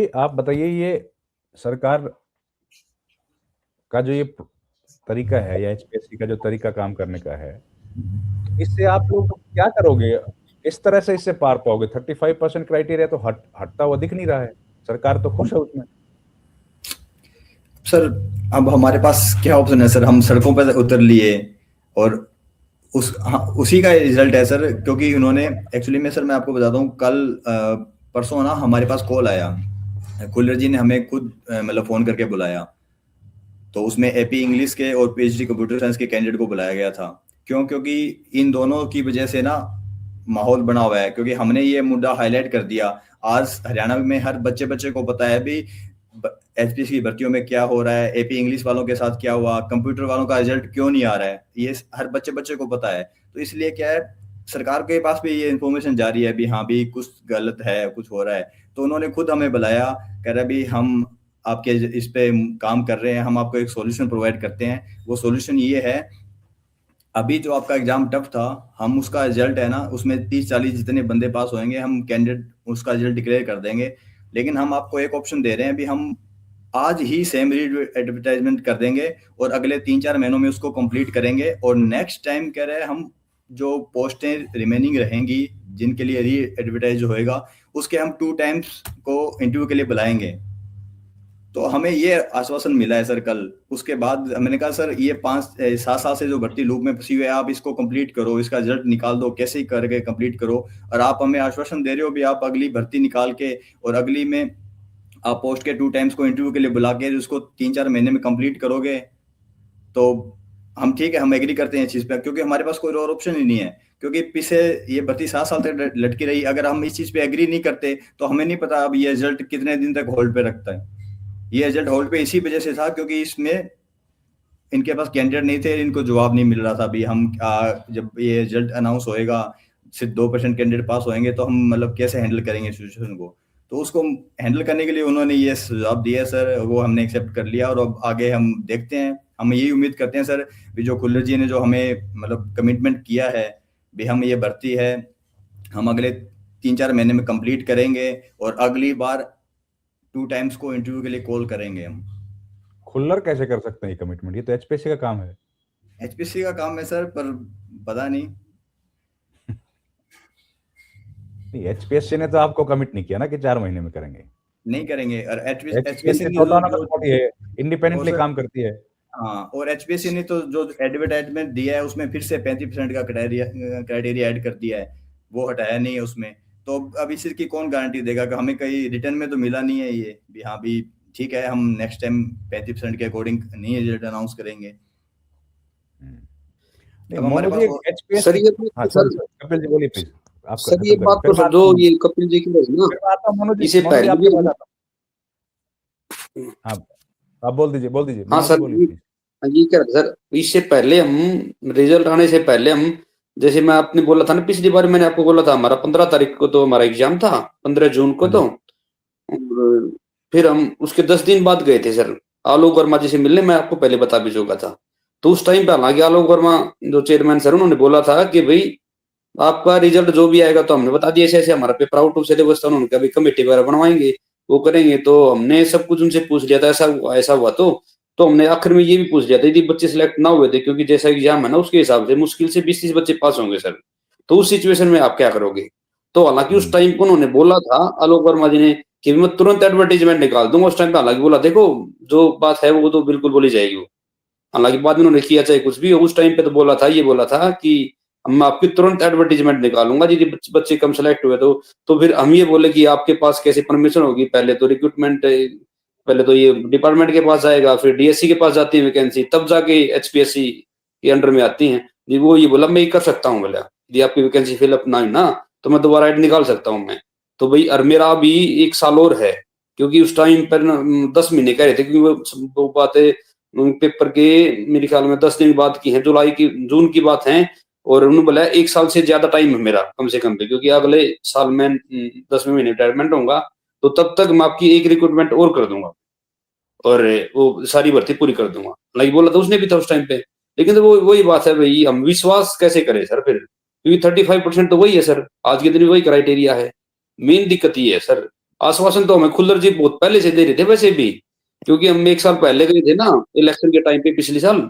आप बताइए, ये सरकार का जो ये तरीका है या एचपीएससी का जो तरीका काम करने का है, इससे आप लोग क्या करोगे? इस तरह से इससे पार पाओगे? 35% क्राइटेरिया तो हटता हुआ दिख नहीं रहा है। सरकार तो खुश है उसमें। सर अब हमारे पास क्या ऑप्शन है सर, हम सड़कों पर उतर लिए और उसी का रिजल्ट है सर, क्योंकि उन्होंने एक्चुअली में सर मैं आपको बताता हूँ, कल परसों ना हमारे पास कॉल आया, कुलर जी ने हमें खुद मतलब फोन करके बुलाया। तो उसमें एपी इंग्लिश के और पीएचडी कंप्यूटर साइंस के कैंडिडेट को बुलाया गया था। क्यों? क्योंकि इन दोनों की वजह से ना माहौल बना हुआ है, क्योंकि हमने ये मुद्दा हाईलाइट कर दिया। आज हरियाणा में हर बच्चे बच्चे को पता है भी एचपीएससी की भर्तियों में क्या हो रहा है, एपी इंग्लिश वालों के साथ क्या हुआ, कंप्यूटर वालों का रिजल्ट क्यों नहीं आ रहा है, ये हर बच्चे बच्चे को पता है। तो इसलिए क्या है, सरकार के पास भी ये इन्फॉर्मेशन जा रही है भी हाँ भी कुछ गलत है, कुछ हो रहा है। तो उन्होंने खुद हमें बुलाया, कह रहा भी हम आपके इस पे काम कर रहे हैं, हम आपको एक सॉल्यूशन प्रोवाइड करते हैं। वो सॉल्यूशन ये है, अभी जो आपका एग्जाम टफ था, हम उसका रिजल्ट है ना, उसमें 30-40 जितने बंदे पास होंगे, हम कैंडिडेट उसका रिजल्ट डिक्लेयर कर देंगे। लेकिन हम आपको एक ऑप्शन दे रहे हैं, भी हम आज ही सेम एडवर्टाइजमेंट कर देंगे और अगले 3-4 महीनों में उसको कंप्लीट करेंगे। और नेक्स्ट टाइम कह रहे हैं, हम जो पोस्टें रिमेनिंग रहेंगी जिनके लिए री एडवर्टाइज होएगा, उसके हम 2 टाइम्स को इंटरव्यू के लिए बुलाएंगे। तो हमें ये आश्वासन मिला है सर कल। उसके बाद मैंने कहा सर ये 5-7 साल से जो भर्ती लूप में फंसी हुई है, आप इसको कंप्लीट करो, इसका रिजल्ट निकाल दो, कैसे ही करके कंप्लीट करो। और आप हमें आश्वासन दे रहे हो भी आप अगली भर्ती निकाल के और अगली में आप पोस्ट के 2 टाइम्स को इंटरव्यू के लिए बुला के उसको 3-4 महीने में कंप्लीट करोगे। तो हम ठीक है, हम एग्री करते हैं इस चीज पे, क्योंकि हमारे पास कोई और ऑप्शन ही नहीं है। क्योंकि पीछे ये भर्ती 7 साल तक लटकी रही, अगर हम इस चीज पे एग्री नहीं करते तो हमें नहीं पता अब ये रिजल्ट कितने दिन तक होल्ड पे रखता है। ये रिजल्ट होल्ड पे इसी वजह से था, क्योंकि इसमें इनके पास कैंडिडेट नहीं थे, इनको जवाब नहीं मिल रहा था। अभी हम जब ये रिजल्ट अनाउंस होएगा, सिर्फ 2% कैंडिडेट पास होंगे, तो हम मतलब कैसे हैंडल करेंगे सिचुएशन को। तो उसको हैंडल करने के लिए उन्होंने ये सुझाव दिया सर, वो हमने एक्सेप्ट कर लिया और अब आगे हम देखते हैं। हम यही उम्मीद करते हैं सर, भी जो कुल्लर जी ने जो हमें मतलब कमिटमेंट किया है, भी हम ये भर्ती है हम अगले 3-4 महीने में कंप्लीट करेंगे और अगली बार 2 टाइम्स को इंटरव्यू के लिए कॉल करेंगे हम। खुल्लर कैसे कर सकते हैं ये कमिटमेंट? ये तो एचपीएससी का काम है। एचपीसी का काम है सर, पर पता नहीं। नहीं, एचपीएससी ने तो आपको कमिट नहीं किया ना कि 4 महीने में करेंगे। नहीं करेंगे। और एचपीएससी एचपीएससी ने तो जो ऑटोनॉमस जो बॉडी है, और इंडिपेंडेंटली सर काम करती है। हाँ, और एचपीएससी ने तो जो एडवर्टाइजमेंट दिया है उसमें फिर से 35% का क्राइटेरिया ऐड कर दिया है, वो हटाया नहीं है उसमें। तो अब इस चीज की कौन गारंटी देगा कि हमें कहीं रिटर्न में तो मिला नहीं है ये भी हाँ भी ठीक है, हम नेक्स्ट टाइम 35% के अकॉर्डिंग नहीं रिजल्ट अनाउंस करेंगे। नहीं, अब हमारे मोनू पास जी, और सर एचपीएससी। ये हाँ, बात sorry sir sir, Kapil ji बोलिए प्लीज। आप सर ये खत्म करिए, बात फिर तो मैं सर आता जो हूँ। ये कपिल जी की रही ना, फिर मैं आता हूँ मोनू जी, इसे मोनू जी पहले आपके पास भी आता हूँ। हाँ, आप बोल दीजिए, बोल दीजिए, हाँ मोनू जी सर बोलिए प्लीज। ये क्या सर, इससे पहले हम रिजल्ट आने से पहले हम, जैसे मैं आपने बोला था ना पिछली बार, मैंने आपको बोला था हमारा 15 तारीख को तो हमारा एग्जाम था, 15 जून को हाँ तो। जी। और फिर हम उसके 10 दिन बाद गए थे सर आलोक वर्मा जी से मिलने, मैं आपको पहले बता भी चुका था। तो उस टाइम पे हालांकि आलोक वर्मा जो चेयरमैन सर, उन्होंने बोला था कि भाई आपका रिजल्ट जो भी आएगा, तो हमने बता दिया ऐसे ऐसे हमारा पेपर आउट ऑफ सिलेबस था, उन्होंने कहा कमेटी वगैरह बनवाएंगे, वो करेंगे। तो हमने सब कुछ उनसे पूछ लिया था, ऐसा हुआ तो हमने आखिर में ये भी पूछ लिया था यदि बच्चे सिलेक्ट ना हुए थे, क्योंकि जैसा एग्जाम है ना उसके हिसाब से मुश्किल से 20-30 बच्चे पास होंगे सर, तो उस सिचुएशन में आप क्या करोगे। तो हालांकि उस टाइम को उन्होंने बोला था आलोक वर्मा जी ने कि मैं तुरंत एडवर्टीजमेंट निकाल दूंगा। उस टाइम पे हालांकि बोला देखो जो बात है वो तो बिल्कुल बोली जाएगी वो, हालांकि बाद में उन्होंने किया चाहे कुछ भी हो, उस टाइम पे तो बोला था, ये बोला था कि मैं आपकी तुरंत एडवर्टीजमेंट निकालूंगा यदि बच्चे कम सेलेक्ट हुए तो फिर हम ये बोले कि आपके पास कैसे परमिशन होगी, पहले तो रिक्रूटमेंट, पहले तो ये डिपार्टमेंट के पास जाएगा, फिर डीएससी के पास जाती है वैकेंसी, तब जाके एचपीएससी के अंडर में आती है। जी वो ये बोला मैं ये कर सकता हूँ, बोला यदि आपकी वैकेंसी फिलअप ना हुई ना तो मैं दोबारा ऐड निकाल सकता हूँ मैं। तो भाई और मेरा अभी 1 साल और है, क्योंकि उस टाइम पर 10 महीने कह रहे थे, क्योंकि वो बातें पेपर के मेरे ख्याल में 10 दिन बाद की है, जुलाई की जून की बात है। और उन्होंने बोला 1 साल से ज्यादा टाइम है मेरा कम से कम पे, क्योंकि अगले साल मैं 10वें महीने रिटायरमेंट होऊंगा, तो तब तक मैं आपकी एक रिक्रूटमेंट और कर दूंगा और वो सारी भर्ती पूरी कर दूंगा, लाइक बोला था उसने भी था उस टाइम पे। लेकिन तो वो वही बात है भाई, हम विश्वास कैसे करें सर फिर, क्योंकि 35% तो वही है सर, आज के दिन वही क्राइटेरिया है। मेन दिक्कत ये है सर, आश्वासन तो हमें खुल्लर जी बहुत पहले से दे रहे थे वैसे भी, क्योंकि हम 1 साल पहले गए थे ना इलेक्शन के टाइम पे, पिछले साल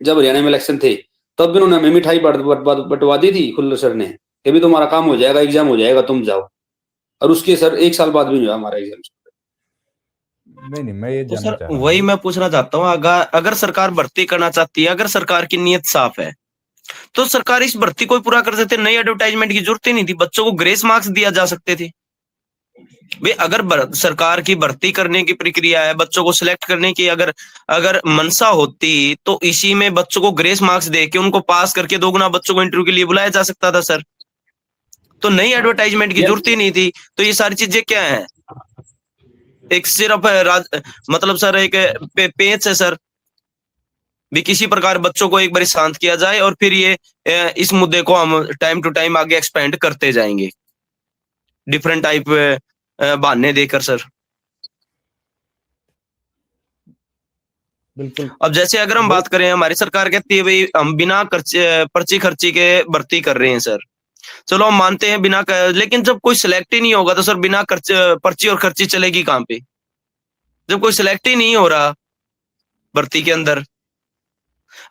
जब हरियाणा में इलेक्शन थे, तब भी उन्होंने हमें मिठाई बंटवा दी थी खुल्लर सर ने, कि भी तुम्हारा काम हो जाएगा, एग्जाम हो जाएगा, तुम जाओ। और उसके सर 1 साल बाद भी नहीं हुआ हमारा एग्जाम। नहीं, मैं ये तो जानना सर चाह रहा वही हूँ। मैं पूछना चाहता हूँ, अगर सरकार भर्ती करना चाहती है, अगर सरकार की नीयत साफ है, तो सरकार इस भर्ती को पूरा कर सकते, नई एडवर्टाइजमेंट की जरूरत ही नहीं थी, बच्चों को ग्रेस मार्क्स दिया जा सकते थे। भाई अगर सरकार की भर्ती करने की प्रक्रिया है, बच्चों को सिलेक्ट करने की अगर अगर मनसा होती, तो इसी में बच्चों को ग्रेस मार्क्स दे के उनको पास करके 2 गुना बच्चों को इंटरव्यू के लिए बुलाया जा सकता था सर। तो नई एडवर्टाइजमेंट की जरूरत ही नहीं थी। तो ये सारी चीजें क्या है, एक सिर्फ मतलब सर एक पेच है सर, भी किसी प्रकार बच्चों को एक बार शांत किया जाए और फिर ये इस मुद्दे को हम टाइम टू टाइम आगे एक्सपेंड करते जाएंगे डिफरेंट टाइप बहाने देकर सर। बिल्कुल। अब जैसे अगर हम बात करें, हमारी सरकार कहती है भाई हम बिना पर्ची खर्ची के भर्ती कर रहे हैं सर, चलो हम मानते हैं बिना लेकिन जब कोई सिलेक्ट ही नहीं होगा तो सर बिना पर्ची और खर्ची चलेगी कहाँ पे, जब कोई सिलेक्ट ही नहीं हो रहा भर्ती के अंदर।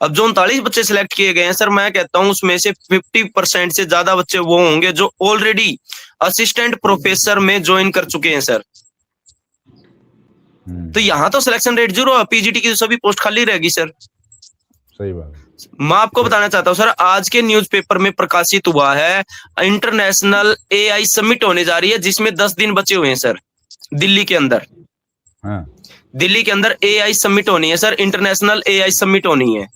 अब जो 39 बच्चे सिलेक्ट किए गए हैं सर, मैं कहता हूं उसमें से 50% से ज्यादा बच्चे वो होंगे जो ऑलरेडी असिस्टेंट प्रोफेसर में ज्वाइन कर चुके हैं सर। तो यहाँ तो सिलेक्शन रेट 0 है, पीजीटी की सभी पोस्ट खाली रहेगी सर। सही बात। मैं आपको बताना चाहता हूँ सर, आज के न्यूज़पेपर में प्रकाशित हुआ है इंटरनेशनल एआई समिट होने जा रही है, जिसमें 10 दिन बचे हुए हैं सर दिल्ली के अंदर। हाँ। दिल्ली के अंदर एआई समिट होनी है सर, इंटरनेशनल एआई समिट होनी है,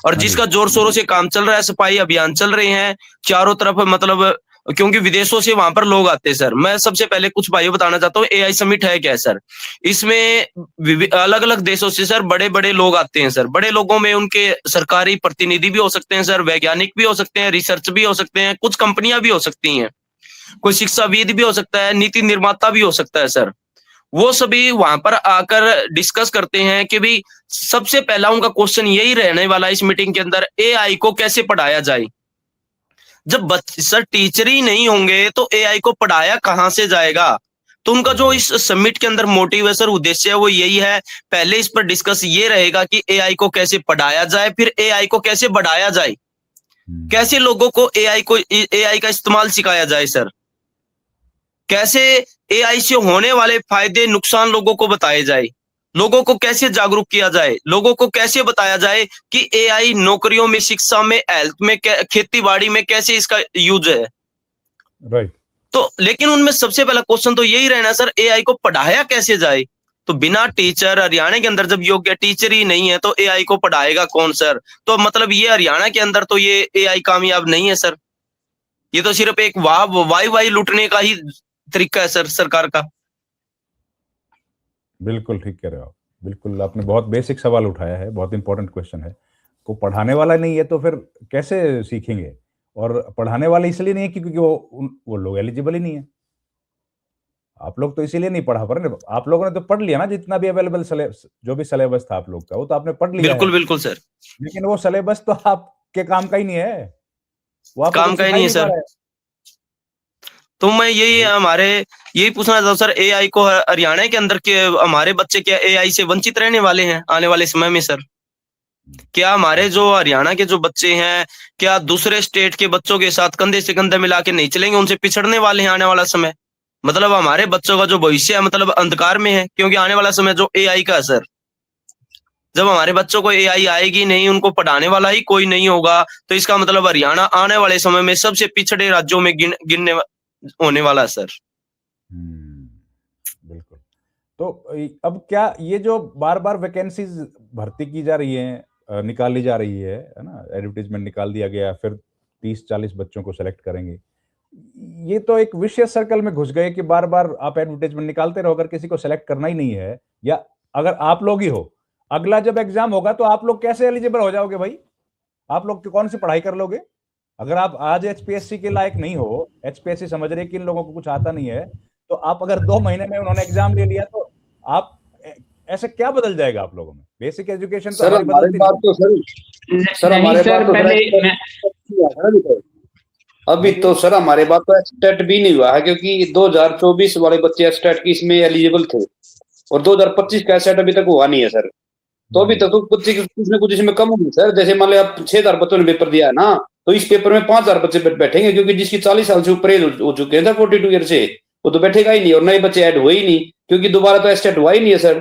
और जिसका जोर शोरों से काम चल रहा है, सफाई अभियान चल रहे हैं चारों तरफ, मतलब क्योंकि विदेशों से वहां पर लोग आते हैं सर। मैं सबसे पहले कुछ भाइयों बताना चाहता हूँ एआई समिट है क्या है सर। इसमें अलग अलग देशों से सर बड़े बड़े लोग आते हैं सर। बड़े लोगों में उनके सरकारी प्रतिनिधि भी हो सकते हैं सर, वैज्ञानिक भी हो सकते हैं, रिसर्च भी हो सकते हैं, कुछ कंपनियां भी हो सकती हैं, कोई शिक्षाविद भी हो सकता है, नीति निर्माता भी हो सकता है सर। वो सभी वहां पर आकर डिस्कस करते हैं कि भाई सबसे पहला उनका क्वेश्चन यही रहने वाला इस मीटिंग के अंदर, एआई को कैसे पढ़ाया जाए। जब सर टीचर ही नहीं होंगे तो एआई को पढ़ाया कहां से जाएगा। तो उनका जो इस समिट के अंदर मोटिव है सर, उद्देश्य है, वो यही है। पहले इस पर डिस्कस ये रहेगा कि एआई को कैसे पढ़ाया जाए, फिर एआई को कैसे बढ़ाया जाए, कैसे लोगों को एआई का इस्तेमाल सिखाया जाए सर, कैसे एआई से होने वाले फायदे नुकसान लोगों को बताए जाए, लोगों को कैसे जागरूक किया जाए, लोगों को कैसे बताया जाए कि एआई नौकरियों में, शिक्षा में, हेल्थ में, खेती बाड़ी में कैसे इसका यूज है। राइट। तो लेकिन उनमें सबसे पहला क्वेश्चन तो यही रहना सर, एआई को पढ़ाया कैसे जाए। तो बिना टीचर, हरियाणा के अंदर जब योग्य टीचर ही नहीं है तो एआई को पढ़ाएगा कौन सर। तो मतलब ये हरियाणा के अंदर तो ये एआई कामयाब नहीं है सर, ये तो सिर्फ एक वाई लूटने का ही तरीका है सर सरकार का। बिल्कुल ठीक कह रहे हो आप। बिल्कुल आपने बहुत बेसिक सवाल उठाया है, बहुत इंपॉर्टेंट क्वेश्चन है। को पढ़ाने वाला नहीं है तो फिर कैसे सीखेंगे, और पढ़ाने वाले इसलिए नहीं है क्योंकि वो लोग एलिजिबल ही नहीं है। आप लोग तो इसीलिए नहीं पढ़ा पा रहे। आप लोगों ने तो पढ़ लिया ना, जितना भी अवेलेबल जो भी सिलेबस था आप लोग का, वो तो आपने पढ़ लिया। बिल्कुल बिल्कुल सर, लेकिन वो सिलेबस तो आपके काम का ही नहीं है, वो आपको काम का ही नहीं है सर। तो मैं यही पूछना चाहता हूँ सर, एआई को हरियाणा के अंदर के हमारे बच्चे क्या एआई से वंचित रहने वाले हैं आने वाले समय में सर? क्या हमारे जो हरियाणा के जो बच्चे हैं, क्या दूसरे स्टेट के बच्चों के साथ कंधे से कंधा मिला के नहीं चलेंगे, उनसे पिछड़ने वाले हैं आने वाला समय? मतलब हमारे बच्चों का जो भविष्य है मतलब अंधकार में है, क्योंकि आने वाला समय जो एआई का है सर, जब हमारे बच्चों को एआई आएगी नहीं, उनको पढ़ाने वाला ही कोई नहीं होगा, तो इसका मतलब हरियाणा आने वाले समय में सबसे पिछड़े राज्यों में गिनने होने वाला है सर। बिल्कुल। तो अब क्या ये जो बार बार वैकेंसीज भर्ती की जा रही है, निकाली जा रही है ना, एडवर्टीजमेंट निकाल दिया गया, फिर 30-40 बच्चों को सेलेक्ट करेंगे, ये तो एक विशियस सर्कल में घुस गए कि बार बार आप एडवर्टीजमेंट निकालते रहो, अगर किसी को सेलेक्ट करना ही नहीं है, या अगर आप लोग ही हो, अगला जब एग्जाम होगा तो आप लोग कैसे एलिजिबल हो जाओगे भाई? आप लोग कौन सी पढ़ाई कर लोगे? अगर आप आज एचपीएससी के लायक नहीं हो, एचपीएससी समझ रहे कि इन लोगों को कुछ आता नहीं है, तो आप अगर 2 महीने में उन्होंने एग्जाम ले लिया तो आप ऐसे क्या बदल जाएगा आप लोगों में? बेसिक एजुकेशन तो हमारी बदलती नहीं। सर हमारे बात तो अभी तो सर हमारे बात तो एस्टेट भी नहीं हुआ है, क्योंकि 2024 वाले बच्चे एस्टेट की इसमें एलिजिबल थे और 2025 का एस्टेट अभी तक हुआ नहीं है सर। तो अभी तक तो बच्चे कुछ ना कुछ इसमें कम होंगे सर। जैसे मान लो आप 6,000 बच्चों ने पेपर दिया है ना, तो इस पेपर में 5,000 बच्चे बैठेंगे, क्योंकि जिसकी 40 साल से ऊपर एज हो चुके हैं 42 ईयर से, वो तो बैठेगा ही नहीं, और नए बच्चे ऐड हुए ही नहीं, क्योंकि दोबारा तो एस्टेट हुआ ही नहीं है सर।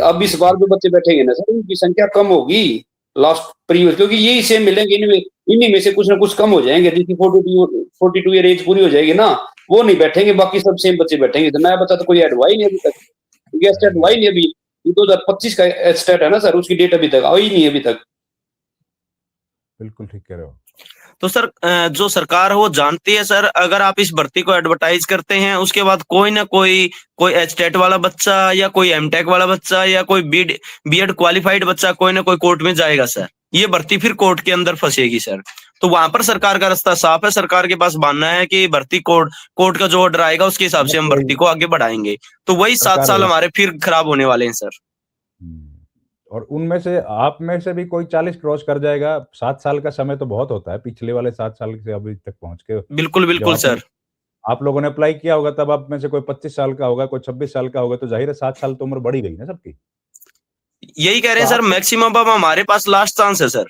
अब इस बार जो बच्चे बैठेंगे ना सर, उनकी संख्या कम होगी लास्ट प्रीवियस, क्योंकि यही सेम मिलेंगे, इन्हीं में से कुछ ना कुछ कम हो जाएंगे। जिसकी 42 ईयर एज पूरी हो जाएगी ना, वो नहीं बैठेंगे, बाकी सब सेम बच्चे बैठेंगे। तो नया बच्चा तो कोई ऐड हुआ ही नहीं अभी तक, क्योंकि एस्टेट हुआ ही नहीं अभी। 2025 का एस्टेट है ना सर, उसकी डेट अभी तक आई नहीं अभी तक। बिल्कुल ठीक कह रहे हो। तो सर जो सरकार है वो जानती है सर, अगर आप इस भर्ती को एडवर्टाइज करते हैं उसके बाद कोई ना कोई एचटेट वाला बच्चा या कोई एमटेक वाला बच्चा या कोई बीएड क्वालिफाइड बच्चा कोई ना कोई कोर्ट में जाएगा सर। ये भर्ती फिर कोर्ट के अंदर फंसेगी सर। तो वहां पर सरकार का रास्ता साफ है, सरकार के पास मानना है कि भर्ती कोर्ट का जो ऑर्डर आएगा उसके हिसाब से हम भर्ती को आगे बढ़ाएंगे। तो वही 7 साल हमारे फिर खराब होने वाले हैं सर। और उनमें से आप में से भी कोई 40 क्रॉस कर जाएगा। 7 साल का समय तो बहुत होता है, पिछले वाले 7 साल से अभी तक पहुंच के। बिल्कुल बिल्कुल सर। आप लोगों ने अप्लाई किया होगा तब आप में से कोई 25 साल का होगा, कोई 26 साल का होगा, तो जाहिर है 7 साल तो उम्र बढ़ी गई ना सबकी। यही कह रहे हैं सर, मैक्सिमम अब हमारे पास लास्ट चांस है सर।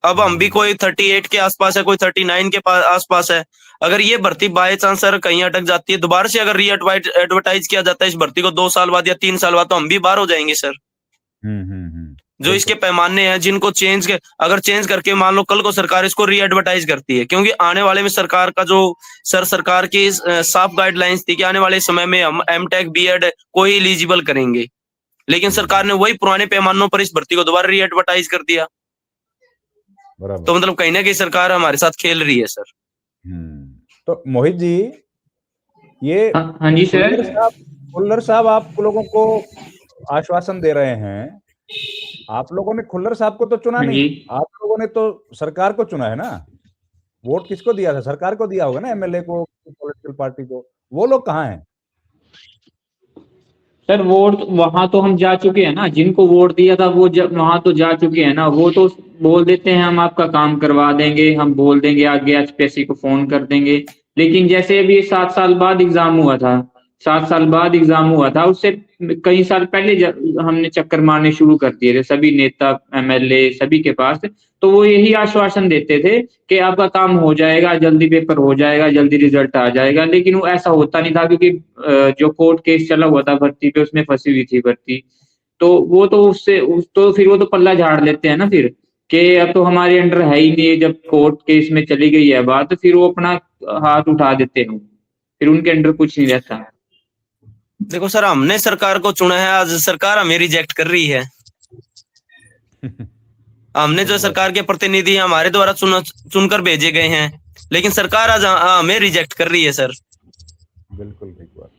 अब हम भी कोई 38 के आसपास है, कोई 39 के आसपास है। अगर ये भर्ती बाय चांस सर कहीं अटक जाती है, दोबारा से अगर री एडवर्टाइज किया जाता है इस भर्ती को 2 साल बाद या 3 साल बाद, तो हम भी बाहर हो जाएंगे सर। जो इसके पैमाने हैं जिनको अगर चेंज करके मान लो कल को सरकार इसको री एडवर्टाइज करती है, क्योंकि आने वाले में सरकार का जो सरकार की साफ गाइडलाइंस थी कि आने वाले समय में हम एमटेक बीएड को ही एलिजिबल करेंगे, लेकिन सरकार ने वही पुराने पैमानों पर इस भर्ती को दोबारा री एडवर्टाइज कर दिया। तो मतलब कहीं ना कहीं सरकार हमारे साथ खेल रही है सर। तो मोहित जी, ये हाँ जी सर। खुल्लर साहब आप लोगों को आश्वासन दे रहे हैं, आप लोगों ने खुल्लर साहब को तो चुना नहीं, आप लोगों ने तो सरकार को चुना है ना। वोट किसको दिया था? सरकार को दिया होगा ना, एमएलए को, पॉलिटिकल पार्टी को। वो लोग कहाँ हैं सर? वोट वहां तो हम जा चुके हैं ना, जिनको वोट दिया था वो वहां तो जा चुके हैं ना। वो तो बोल देते हैं हम आपका काम करवा देंगे, हम बोल देंगे आगे एचपीएससी को फोन कर देंगे। लेकिन जैसे अभी 7 साल बाद एग्जाम हुआ था, 7 साल बाद एग्जाम हुआ था, उससे कई साल पहले हमने चक्कर मारने शुरू कर दिए थे सभी नेता एमएलए सभी के पास। तो वो यही आश्वासन देते थे कि आपका काम हो जाएगा, जल्दी पेपर हो जाएगा, जल्दी रिजल्ट आ जाएगा। लेकिन वो ऐसा होता नहीं था, क्योंकि जो कोर्ट केस चला हुआ था भर्ती पे, उसमें फंसी हुई थी भर्ती। तो वो तो तो फिर वो तो पल्ला झाड़ लेते हैं ना फिर, कि अब तो हमारे अंडर है ही नहीं। जब कोर्ट केस में चली गई है बात, तो फिर वो अपना हाथ उठा देते हैं, फिर उनके अंडर कुछ नहीं रहता। देखो सर, हमने सरकार को चुना है, आज सरकार हमें रिजेक्ट कर रही है। हमने जो सरकार के प्रतिनिधि हमारे द्वारा चुनकर भेजे गए हैं, लेकिन सरकार आज हमें रिजेक्ट कर रही है सर। बिल्कुल ठीक बात।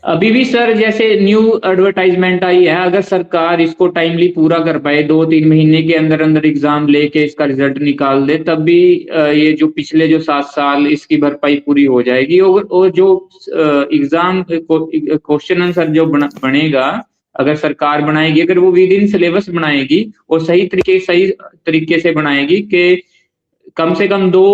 अभी भी सर जैसे न्यू एडवर्टाइजमेंट आई है, अगर सरकार इसको टाइमली पूरा कर पाए, 2-3 महीने के अंदर अंदर एग्जाम लेके इसका रिजल्ट निकाल दे, तब भी ये जो पिछले जो 7 साल इसकी भरपाई पूरी हो जाएगी। और जो एग्जाम क्वेश्चन आंसर जो बनेगा, अगर सरकार बनाएगी, अगर वो विद इन सिलेबस बनाएगी और सही तरीके से बनाएगी कि कम से कम 2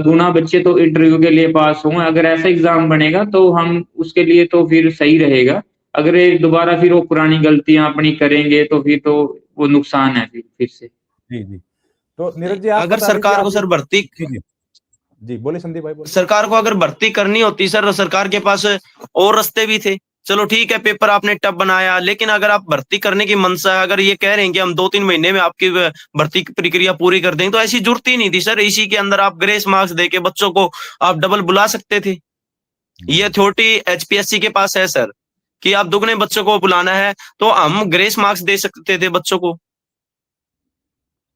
गुना बच्चे तो इंटरव्यू के लिए पास हों, अगर ऐसा एग्जाम बनेगा तो हम उसके लिए तो फिर सही रहेगा। अगर दोबारा फिर वो पुरानी गलतियां अपनी करेंगे तो फिर तो वो नुकसान है फिर से। जी जी। तो नीरज जी, अगर सरकार को सर भर्ती, जी बोले संदीप भाई बोले। सरकार को अगर भर्ती करनी होती सर, सरकार के पास और रास्ते भी थे। चलो ठीक है, पेपर आपने टफ बनाया, लेकिन अगर आप भर्ती करने की मनसा है, अगर ये कह रहे हैं कि हम 2-3 महीने में आपकी भर्ती की प्रक्रिया पूरी कर देंगे, तो ऐसी जरूरत ही नहीं थी सर। इसी के अंदर आप ग्रेस मार्क्स देके बच्चों को आप डबल बुला सकते थे। ये अथॉरिटी एचपीएससी के पास है सर, कि आप दुगने बच्चों को बुलाना है तो हम ग्रेस मार्क्स दे सकते थे बच्चों को,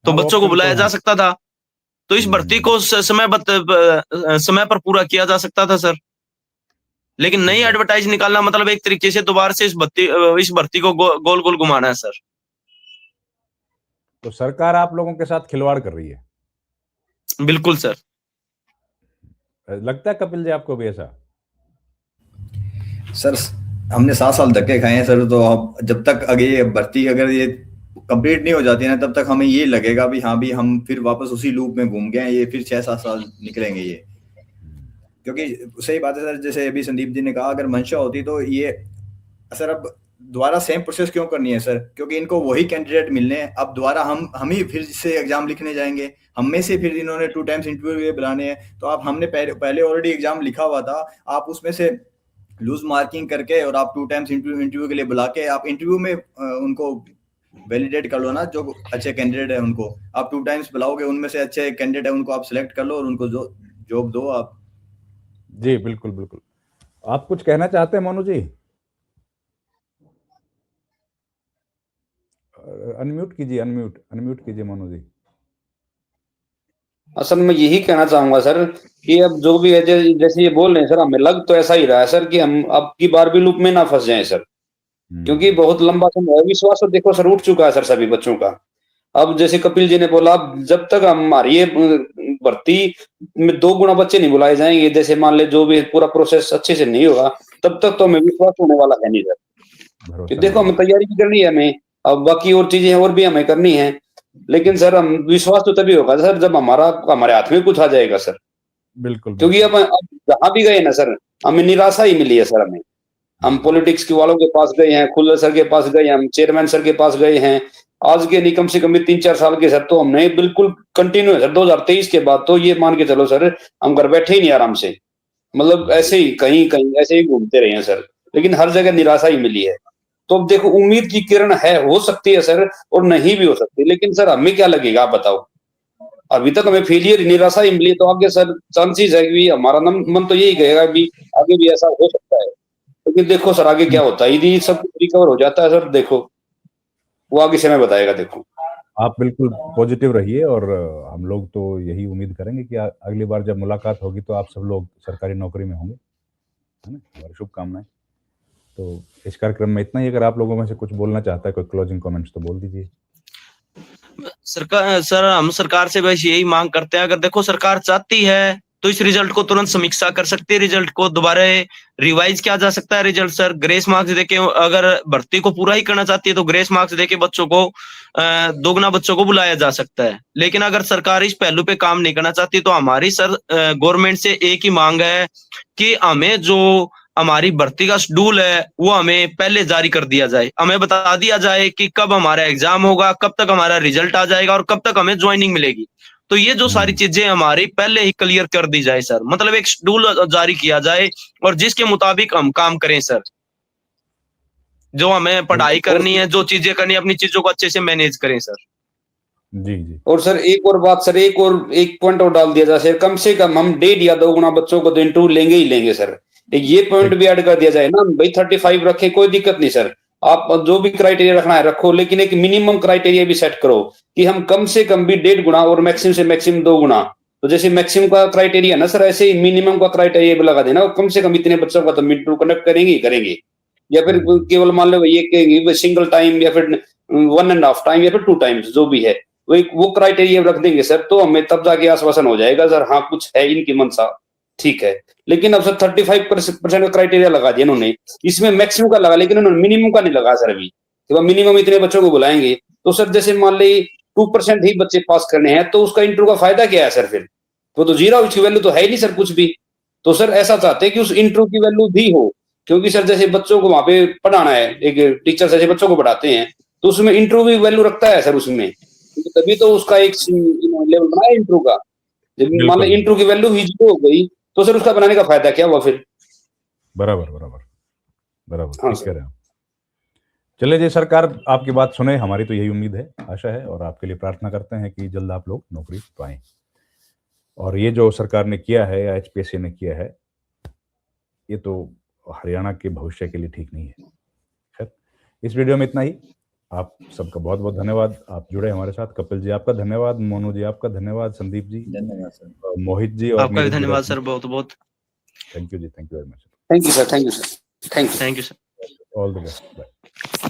तो बच्चों को बुलाया जा सकता था। तो इस भर्ती को समय पर पूरा किया जा सकता था सर। लेकिन नई एडवर्टाइज निकालना मतलब एक तरीके से दोबारा से इस भर्ती को गोल गोल घुमाना है सर। तो सरकार आप लोगों के साथ खिलवाड़ कर रही है। बिल्कुल सर। लगता है कपिल जी आपको भी ऐसा? सर हमने 7 साल धक्के खाए हैं सर, तो अब जब तक आगे ये भर्ती अगर ये कंप्लीट नहीं हो जाती ना, तब तक हमें ये लगेगा भी हाँ भी हम फिर वापस उसी लूप में घूम गए, ये फिर 6-7 साल निकलेंगे ये। क्योंकि सही बात है सर, जैसे अभी संदीप जी ने कहा, अगर मंशा होती तो ये सर अब दोबारा सेम प्रोसेस क्यों करनी है सर, क्योंकि इनको वही कैंडिडेट मिलने हैं, अब दोबारा हम ही फिर से एग्जाम लिखने जाएंगे, हम में से फिर इन्होंने 2 टाइम्स इंटरव्यू बुलाने हैं, तो आप हमने पहले ऑलरेडी एग्जाम लिखा हुआ था, आप उसमें से लूज मार्किंग करके और आप 2 टाइम्स इंटरव्यू के लिए बुला के आप इंटरव्यू में उनको वैलिडेट कर लो ना, जो अच्छे कैंडिडेट है उनको आप 2 टाइम्स बुलाओगे, उनमें से अच्छे कैंडिडेट है उनको आप सिलेक्ट कर लो और उनको जॉब दो आप। जी बिल्कुल बिल्कुल। आप कुछ कहना चाहते हैं मोनू जी? अनम्यूट कीजिए मोनू जी। असल में यही कहना चाहूंगा सर कि अब जो भी है जैसे ये बोल रहे हैं सर, हमें लग तो ऐसा ही रहा है सर कि हम अब की बार भी लूप में ना फंस जाएं सर, क्योंकि बहुत लंबा समय है। विश्वास तो देखो सर उठ चुका है सर सभी बच्चों का। अब जैसे कपिल जी ने बोला, जब तक हमारी ये भर्ती में 2 गुना बच्चे नहीं बुलाए जाएंगे, जैसे मान ले जो भी पूरा प्रोसेस अच्छे से नहीं होगा, तब तक तो हमें विश्वास होने वाला है नहीं सर। कि देखो हमें तैयारी भी करनी है, हमें अब बाकी और चीजें और भी हमें करनी है, लेकिन सर हम विश्वास तो तभी होगा सर जब हमारे हाथ में कुछ आ जाएगा सर। बिल्कुल। क्योंकि अब जहां भी गए ना सर, हमें निराशा ही मिली है सर। हम पॉलिटिक्स के वालों के पास गए हैं, खुल्लर सर के पास गए, हम चेयरमैन सर के पास गए हैं, आज के नहीं कम से कम 3-4 साल के सर, तो हमने बिल्कुल कंटिन्यू है सर। 2023 के बाद तो ये मान के चलो सर, हम घर बैठे ही नहीं आराम से, मतलब ऐसे ही कहीं कहीं ऐसे ही घूमते रहे हैं सर, लेकिन हर जगह निराशा ही मिली है। तो अब देखो उम्मीद की किरण है, हो सकती है सर और नहीं भी हो सकती, लेकिन सर हमें क्या लगेगा आप बताओ? अभी तक हमें फेलियर निराशा ही मिली, तो आगे सर चांसेस है कि हमारा मन तो यही कहेगा भी आगे भी ऐसा हो सकता है। लेकिन देखो सर आगे क्या होता है, यदि सब रिकवर हो जाता है सर, देखो वो आगे समय बताएगा। देखो आप बिल्कुल पॉजिटिव रहिए और हम लोग तो यही उम्मीद करेंगे कि अगली बार जब मुलाकात होगी तो आप सब लोग सरकारी नौकरी में होंगे, है ना? हमारी शुभकामनाएं। तो इस कार्यक्रम में इतना ही। अगर आप लोगों में से कुछ बोलना चाहता है, कोई क्लोजिंग कमेंट्स, तो बोल दीजिए। सर हम सरकार से बस यही मांग करते हैं, अगर देखो सरकार चाहती है तो इस रिजल्ट को तुरंत समीक्षा कर सकती है, रिजल्ट को दोबारा रिवाइज किया जा सकता है। रिजल्ट सर ग्रेस मार्क्स देके, अगर भर्ती को पूरा ही करना चाहती है तो ग्रेस मार्क्स देके बच्चों को 2 गुना बच्चों को बुलाया जा सकता है। लेकिन अगर सरकार इस पहलू पे काम नहीं करना चाहती तो हमारी सर गवर्नमेंट से एक ही मांग है कि हमें जो हमारी भर्ती का शेड्यूल है वो हमें पहले जारी कर दिया जाए, हमें बता दिया जाए कि कब हमारा एग्जाम होगा, कब तक हमारा रिजल्ट आ जाएगा और कब तक हमें ज्वाइनिंग मिलेगी। तो ये जो सारी चीजें हमारी पहले ही क्लियर कर दी जाए सर, मतलब एक शेड्यूल जारी किया जाए और जिसके मुताबिक हम काम करें सर। जो हमें पढ़ाई करनी है, जो चीजें करनी है, अपनी चीजों को अच्छे से मैनेज करें सर। जी जी। और सर एक और बात सर, एक पॉइंट और डाल दिया जाए सर, कम से कम हम 1.5 या 2 गुना बच्चों को तो इंटरव्यू लेंगे ही लेंगे सर। ये पॉइंट भी ऐड कर दिया जाए ना भाई, 35 रखे कोई दिक्कत नहीं सर, आप जो भी क्राइटेरिया रखना है रखो, लेकिन एक मिनिमम क्राइटेरिया भी सेट करो कि हम कम से कम भी 1.5 गुना और मैक्सिमम से मैक्सिमम 2 गुना। तो जैसे मैक्सिमम का क्राइटेरिया ना सर, ऐसे ही मिनिमम का क्राइटेरिया भी लगा देना, कम से कम इतने बच्चों का तो इंटरव्यू कंडक्ट करेंगे ही करेंगे। या फिर केवल मान लो ये कहेंगे सिंगल टाइम या फिर 1.5 टाइम या फिर 2 टाइम्स, जो भी है वो क्राइटेरिया रख देंगे सर, तो हमें तब जाके आश्वासन हो जाएगा सर, हाँ कुछ है इनकी मंशा, ठीक है। लेकिन अब सर 35% का क्राइटेरिया लगा दिया इन्होंने, इसमें मैक्सिमम का लगा लेकिन उन्होंने मिनिमम का नहीं लगा सर। अभी मिनिमम इतने बच्चों को बुलाएंगे तो सर जैसे मान ली 2% ही बच्चे पास करने हैं, तो उसका इंटरव्यू का फायदा क्या है सर? फिर वो तो जीरो, उसकी वैल्यू तो है ही नहीं सर कुछ भी। तो सर ऐसा चाहते हैं कि उस इंटरव्यू की वैल्यू भी हो, क्योंकि सर जैसे बच्चों को वहां पे पढ़ाना है, एक टीचर जैसे बच्चों को पढ़ाते हैं तो उसमें इंटरव्यू भी वैल्यू रखता है सर उसमें, तभी तो उसका एक लेवल बना है इंटरव्यू का। जब मान लो इंटरव्यू की वैल्यू ही जीरो हो गई तो सर उसका बनाने का फायदा क्या हुआ फिर? बराबर, ठीक कह रहे हैं। चलिए जी, सरकार आपकी बात सुने, हमारी तो यही उम्मीद है, आशा है, और आपके लिए प्रार्थना करते हैं कि जल्द आप लोग नौकरी पाएं। और ये जो सरकार ने किया है या एचपीएससी ने किया है, ये तो हरियाणा के भविष्य के लिए ठीक नहीं है। खैर, इस वीडियो में इतना ही। आप सबका बहुत बहुत धन्यवाद, आप जुड़े हमारे साथ। कपिल जी आपका धन्यवाद, मोनू जी आपका धन्यवाद, संदीप जी धन्यवाद सर, मोहित जी और आपका भी धन्यवाद सर, बहुत बहुत थैंक यू जी, thank you very much. Thank you sir, thank you sir, thank you sir. All the best, bye.